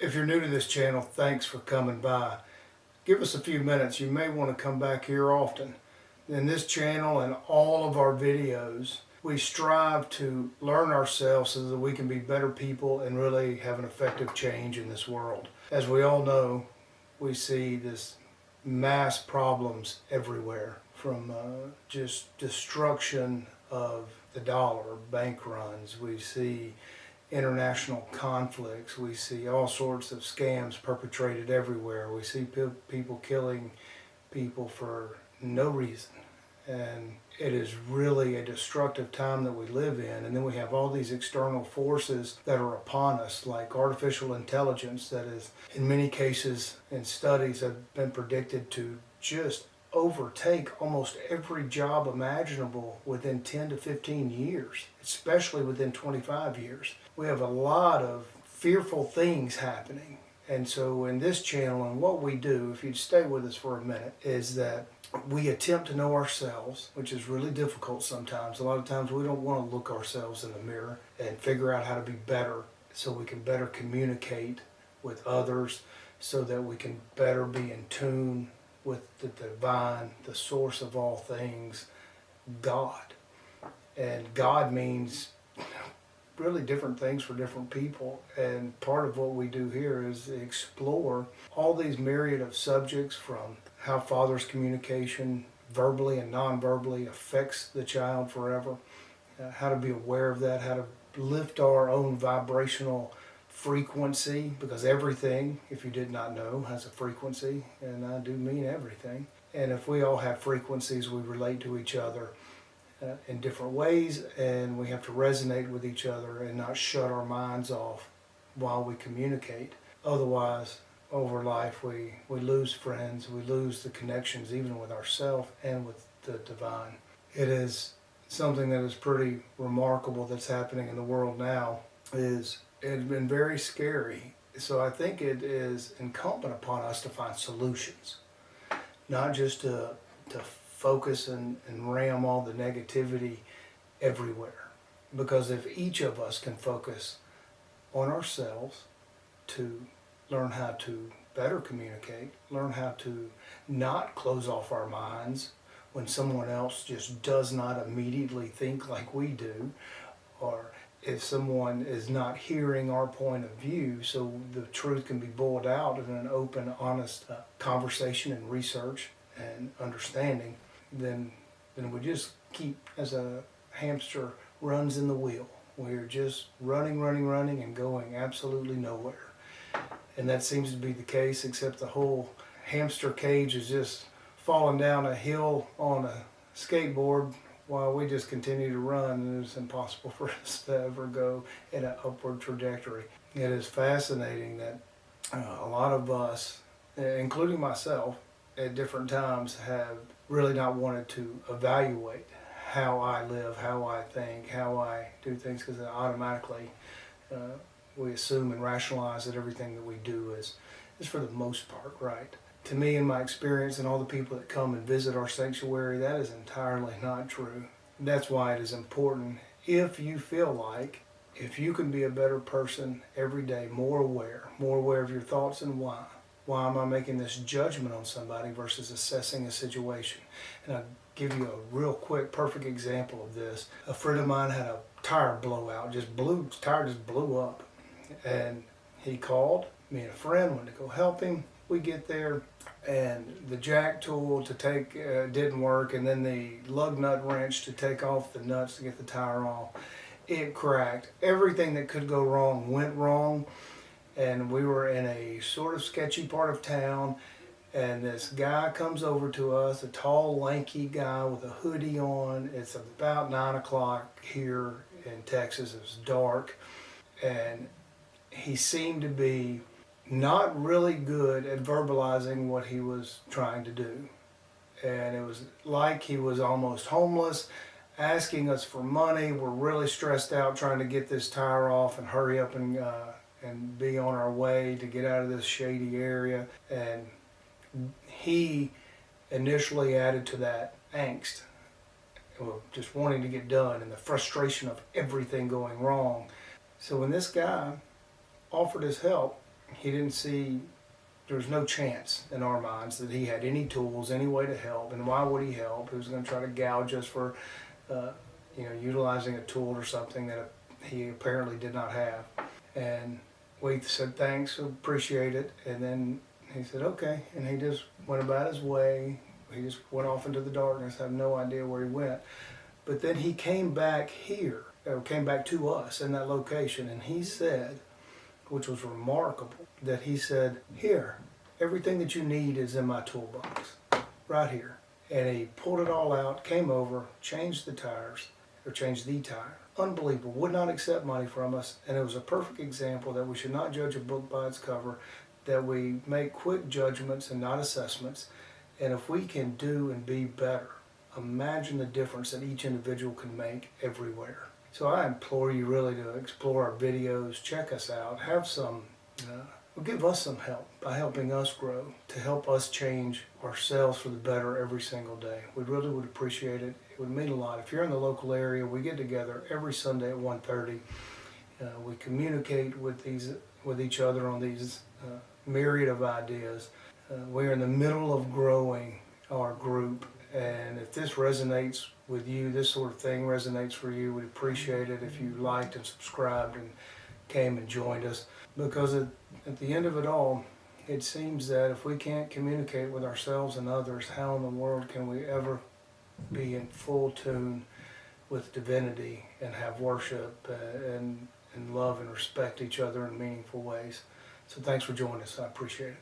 If you're new to this channel, thanks for coming by. Give us a few minutes. You may want to come back here often. In this channel and all of our videos, we strive to learn ourselves so that we can be better people and really have an effective change in this world. As we all know, we see this mass problems everywhere, from just destruction of the dollar, bank runs. We see international conflicts. We see all sorts of scams perpetrated everywhere. We see people killing people for no reason. And it is really a destructive time that we live in. And then we have all these external forces that are upon us, like artificial intelligence that is, in many cases in studies, have been predicted to just overtake almost every job imaginable within 10 to 15 years, especially within 25 years. We have a lot of fearful things happening. And so in this channel, and what we do, if you'd stay with us for a minute, is that we attempt to know ourselves, which is really difficult sometimes. A lot of times we don't want to look ourselves in the mirror and figure out how to be better so we can better communicate with others, so that we can better be in tune with the divine, the source of all things, God. And God means really different things for different people. And part of what we do here is explore all these myriad of subjects, from how father's communication, verbally and non-verbally, affects the child forever, how to be aware of that, how to lift our own vibrational frequency, because everything, if you did not know, has a frequency, and I do mean everything. And if we all have frequencies, we relate to each other in different ways, and we have to resonate with each other and not shut our minds off while we communicate. Otherwise, over life, we lose friends, we lose the connections even with ourselves and with the divine. It is something that is pretty remarkable that's happening in the world now. It's been very scary. So I think it is incumbent upon us to find solutions, not just to focus and ram all the negativity everywhere. Because if each of us can focus on ourselves to learn how to better communicate, learn how to not close off our minds when someone else just does not immediately think like we do, or if someone is not hearing our point of view, so the truth can be boiled out in an open, honest conversation and research and understanding, then we just keep, as a hamster runs in the wheel. We're just running and going absolutely nowhere. And that seems to be the case, except the whole hamster cage is just falling down a hill on a skateboard while we just continue to run, and it's impossible for us to ever go in an upward trajectory. It is fascinating that a lot of us, including myself, at different times have really not wanted to evaluate how I live, how I think, how I do things, because automatically we assume and rationalize that everything that we do is for the most part right. To me, in my experience, and all the people that come and visit our sanctuary, that is entirely not true. That's why it is important, if you feel like, if you can be a better person every day, more aware of your thoughts and why. Why am I making this judgment on somebody versus assessing a situation? And I'll give you a real quick, perfect example of this. A friend of mine had a tire blowout, tire just blew up. And he called, me and a friend went to go help him. We get there, and the jack tool to take didn't work, and then the lug nut wrench to take off the nuts to get the tire off, it cracked. Everything that could go wrong went wrong, and we were in a sort of sketchy part of town, and this guy comes over to us, a tall, lanky guy with a hoodie on. It's about 9 o'clock here in Texas. It was dark, and he seemed to be not really good at verbalizing what he was trying to do. And it was like he was almost homeless, asking us for money. We're really stressed out trying to get this tire off and hurry up and be on our way to get out of this shady area. And he initially added to that angst, just wanting to get done, and the frustration of everything going wrong. So when this guy offered his help, he didn't see, there was no chance in our minds that he had any tools, any way to help, and why would he help? He was going to try to gouge us for, utilizing a tool or something that he apparently did not have. And we said thanks, appreciate it, and then he said okay, and he just went about his way. He just went off into the darkness. I have no idea where he went. But then he came back here, or came back to us in that location, and he said, which was remarkable, that he said, here, everything that you need is in my toolbox, right here. And he pulled it all out, came over, changed the tires. Unbelievable, would not accept money from us, and it was a perfect example that we should not judge a book by its cover, that we make quick judgments and not assessments, and if we can do and be better, imagine the difference that each individual can make everywhere. So I implore you really to explore our videos, check us out, have some, give us some help by helping us grow, to help us change ourselves for the better every single day. We really would appreciate it. It would mean a lot. If you're in the local area, we get together every Sunday at 1:30. We communicate with each other on these myriad of ideas. We're in the middle of growing our group, and if this resonates with you, this sort of thing resonates for you, we'd appreciate it if you liked and subscribed and came and joined us, because at the end of it all, it seems that if we can't communicate with ourselves and others, how in the world can we ever be in full tune with divinity and have worship and love and respect each other in meaningful ways? So thanks for joining us. I appreciate it.